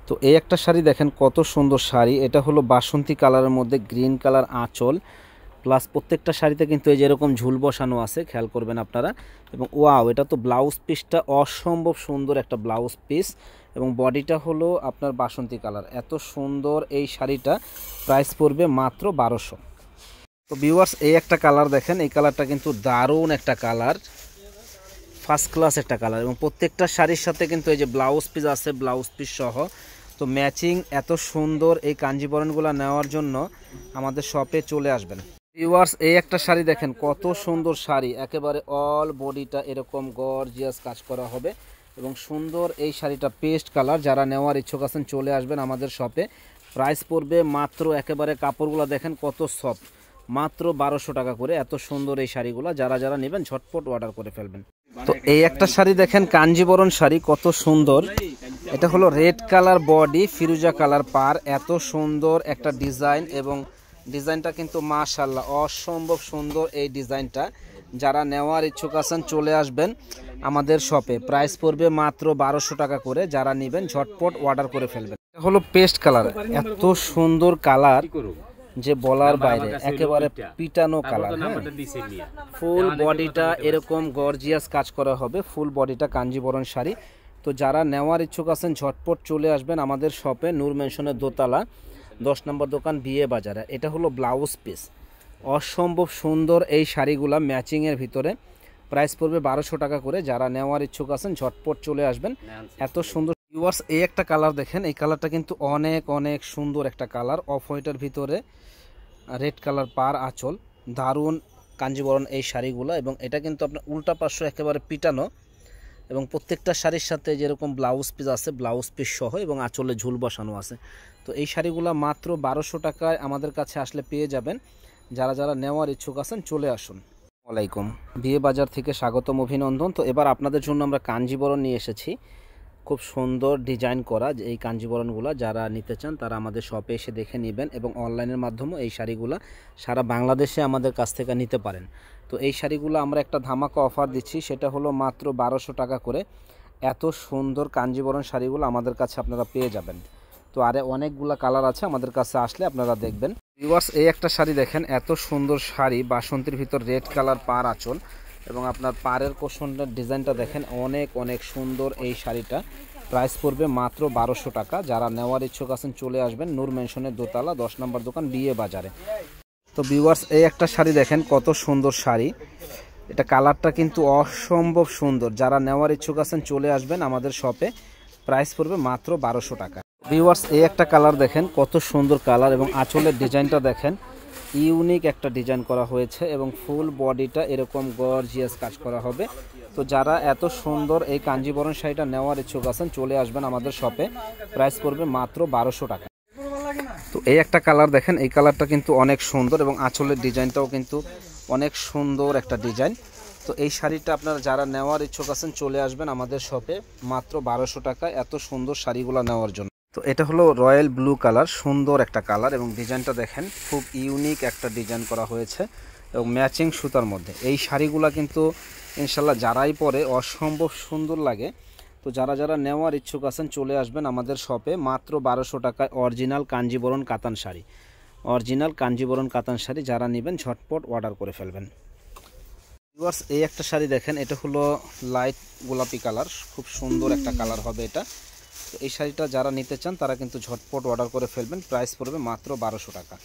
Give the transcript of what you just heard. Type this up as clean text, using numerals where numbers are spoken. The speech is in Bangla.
তো এই একটা শাড়ি দেখেন কত সুন্দর শাড়ি। এটা হলো বাসন্তী কালারের মধ্যে গ্রিন কালার আঁচল, প্লাস প্রত্যেকটা শাড়িতে কিন্তু এই যেরকম ঝুল বসানো আছে, খেয়াল করবেন আপনারা। এবং ওয়াও, এটা তো ব্লাউজ পিসটা অসম্ভব সুন্দর একটা ব্লাউজ পিস, এবং বডিটা হলো আপনার বাসন্তী কালার। এত সুন্দর এই শাড়িটা, প্রাইস পড়বে মাত্র 1200। তো ভিউয়ার্স, এই একটা কালার দেখেন, এই কালারটা কিন্তু দারুণ একটা কালার, ফার্স্ট ক্লাস একটা কালার, এবং প্রত্যেকটা শাড়ির সাথে কিন্তু এই যে ব্লাউজ পিস আছে, ব্লাউজ পিস সহ। তো ম্যাচিং এত সুন্দর এই কাঞ্জিবরণগুলো নেওয়ার জন্য আমাদের শপে চলে আসবেন। ভিউয়ার্স, এই একটা শাড়ি দেখেন কত সুন্দর শাড়ি, একেবারে অল বডিটা এরকম গর্জিয়াস কাজ করা হবে, এবং সুন্দর এই শাড়িটা পেস্ট কালার। যারা নেওয়ার ইচ্ছুক আছেন চলে আসবেন আমাদের শপে। প্রাইস পড়বে মাত্র, একেবারে কাপড়গুলো দেখেন কত সফট, মাত্র 1200 টাকা করে। এত সুন্দর এই শাড়িগুলো, যারা যারা নেবেন ঝটপট অর্ডার করে ফেলবেন। তো এই একটা শাড়ি দেখেন, কাঞ্জিবরণ শাড়ি কত সুন্দর। এটা হলো রেড কালার বডি, ফিরোজা কালার পার, এত সুন্দর একটা ডিজাইন, এবং ডিজাইনটা কিন্তু মাশাআল্লাহ অসম্ভব সুন্দর এই ডিজাইনটা। যারা নেওয়ার ইচ্ছুক আছেন চলে আসবেন আমাদের শপে। প্রাইস পড়বে মাত্র 1200 টাকা করে। যারা নেবেন ঝটপট অর্ডার করে ফেলবেন। এটা হলো পেস্ট কালার, এত সুন্দর কালার যে বলার বাইরে, একেবারে পিটানো কালার। হ্যাঁ, ফুল বডিটা এরকম গর্জিয়াস কাজ করা হবে, ফুল বডিটা কাঞ্জিবরণ শাড়ি। তো যারা নেওয়ার ইচ্ছুক আছেন ঝটপট চলে আসবেন আমাদের শপে, নূর মেনশনের দোতলা 10 নম্বর দোকান, বিয়ে বাজারে। এটা হলো ব্লাউজ পিস, অসম্ভব সুন্দর এই শাড়িগুলা ম্যাচিংয়ের ভিতরে। প্রাইস পড়বে 1200 টাকা করে। যারা নেওয়ার ইচ্ছুক আছেন ঝটপট চলে আসবেন। এত সুন্দর ভিউয়ার্স, এই একটা কালার দেখেন, এই কালারটা কিন্তু অনেক অনেক সুন্দর একটা কালার, অফ হোয়াইটের ভিতরে রেড কালার পার আঁচল, দারুণ কাঞ্জিবরণ এই শাড়িগুলো। এবং এটা কিন্তু আপনার উল্টা পার্শ্ব একেবারে পিটানো, এবং প্রত্যেকটা শাড়ির সাথে যেরকম ব্লাউজ পিস আছে, ব্লাউজ পিস সহ, এবং আঁচলে ঝুল বসানো আছে। তো এই শাড়িগুলো মাত্র 1200 টাকায় আমাদের কাছে আসলে পেয়ে যাবেন। যারা যারা নেওয়ার ইচ্ছুক আছেন চলে আসুন। ওয়ালাইকুম, বিয়ে বাজার থেকে স্বাগতম, অভিনন্দন। তো এবার আপনাদের জন্য আমরা কাঞ্জিবরণ নিয়ে এসেছি, খুব সুন্দর ডিজাইন করা। যে এই কাঞ্জিবরণগুলো যারা নিতে চান তারা আমাদের শপে এসে দেখে নেবেন, এবং অনলাইনের মাধ্যমে এই শাড়িগুলো সারা বাংলাদেশে আমাদের কাছ থেকে নিতে পারেন। তো এই শাড়িগুলো আমরা একটা ধামাকা অফার দিচ্ছি, সেটা হলো মাত্র 1200 টাকা করে। এত সুন্দর কাঞ্জিবরণ শাড়িগুলো আমাদের কাছে আপনারা পেয়ে যাবেন। তো আরে অনেকগুলা কালার আছে, আমাদের কাছে আসলে আপনারা দেখবেন। ভিউয়ার্স, এই একটা শাড়ি দেখেন, এত সুন্দর শাড়ি, বাসন্তীর ভিতর রেড কালার পার আঁচল, এবং আপনার পাড়ের কোশনটার ডিজাইনটা দেখেন অনেক অনেক সুন্দর এই শাড়িটা। প্রাইস পড়বে মাত্র 1200 টাকা। যারা নেওয়ার ইচ্ছুক আছেন চলে আসবেন, নূর মেনশনের দোতলা 10 নম্বর দোকান, বিয়ে বাজারে। তো ভিউয়ার্স, এই একটা শাড়ি দেখেন কত সুন্দর শাড়ি, এটা কালারটা কিন্তু অসম্ভব সুন্দর। যারা নেওয়ার ইচ্ছুক আছেন চলে আসবেন আমাদের শপে। প্রাইস পড়বে মাত্র 1200 টাকা। ভিউয়ার্স, এই একটা কালার দেখেন কত সুন্দর কালার, এবং আঁচলের ডিজাইনটা দেখেন ইউনিক একটা ডিজাইন করা হয়েছে, এবং ফুল বডিটা এরকম গর্জিয়াস কাজ করা হবে। তো যারা এত সুন্দর এই কাঞ্জিবরণ শাড়িটা নেওয়ার ইচ্ছুক আছেন চলে আসবেন আমাদের শপে। প্রাইস পড়বে মাত্র 1200 টাকা। তো এই একটা কালার দেখেন, এই কালারটা কিন্তু অনেক সুন্দর, এবং আঁচলের ডিজাইনটাও কিন্তু অনেক সুন্দর একটা ডিজাইন। তো এই শাড়িটা আপনারা যারা নেওয়ার ইচ্ছুক আছেন চলে আসবেন আমাদের শপে, মাত্র 1200 টাকা এত সুন্দর শাড়িগুলো নেওয়ার জন্য। তো এটা হলো রয়্যাল ব্লু কালার, সুন্দর একটা কালার, এবং ডিজাইনটা দেখেন খুব ইউনিক একটা ডিজাইন করা হয়েছে, এবং ম্যাচিং সুতার মধ্যে। এই শাড়িগুলো কিন্তু ইনশাল্লাহ যারাই পরে অসম্ভব সুন্দর লাগে। তো যারা যারা নেওয়ার ইচ্ছুক আছেন চলে আসবেন আমাদের শপে, মাত্র 1200 টাকায় অরিজিনাল কাঞ্জিবরণ কাতান শাড়ি, অরিজিনাল কাঞ্জিবরণ কাতান শাড়ি। যারা নেবেন ঝটপট অর্ডার করে ফেলবেন। ভিউয়ার্স, এই একটা শাড়ি দেখেন, এটা হলো লাইট গোলাপি কালার, খুব সুন্দর একটা কালার হবে এটা। তো এই শাড়িটা যারা নিতে চান তারা কিন্তু ঝটপট অর্ডার করে ফেলবেন। প্রাইস পড়বে মাত্র 1200 টাকা।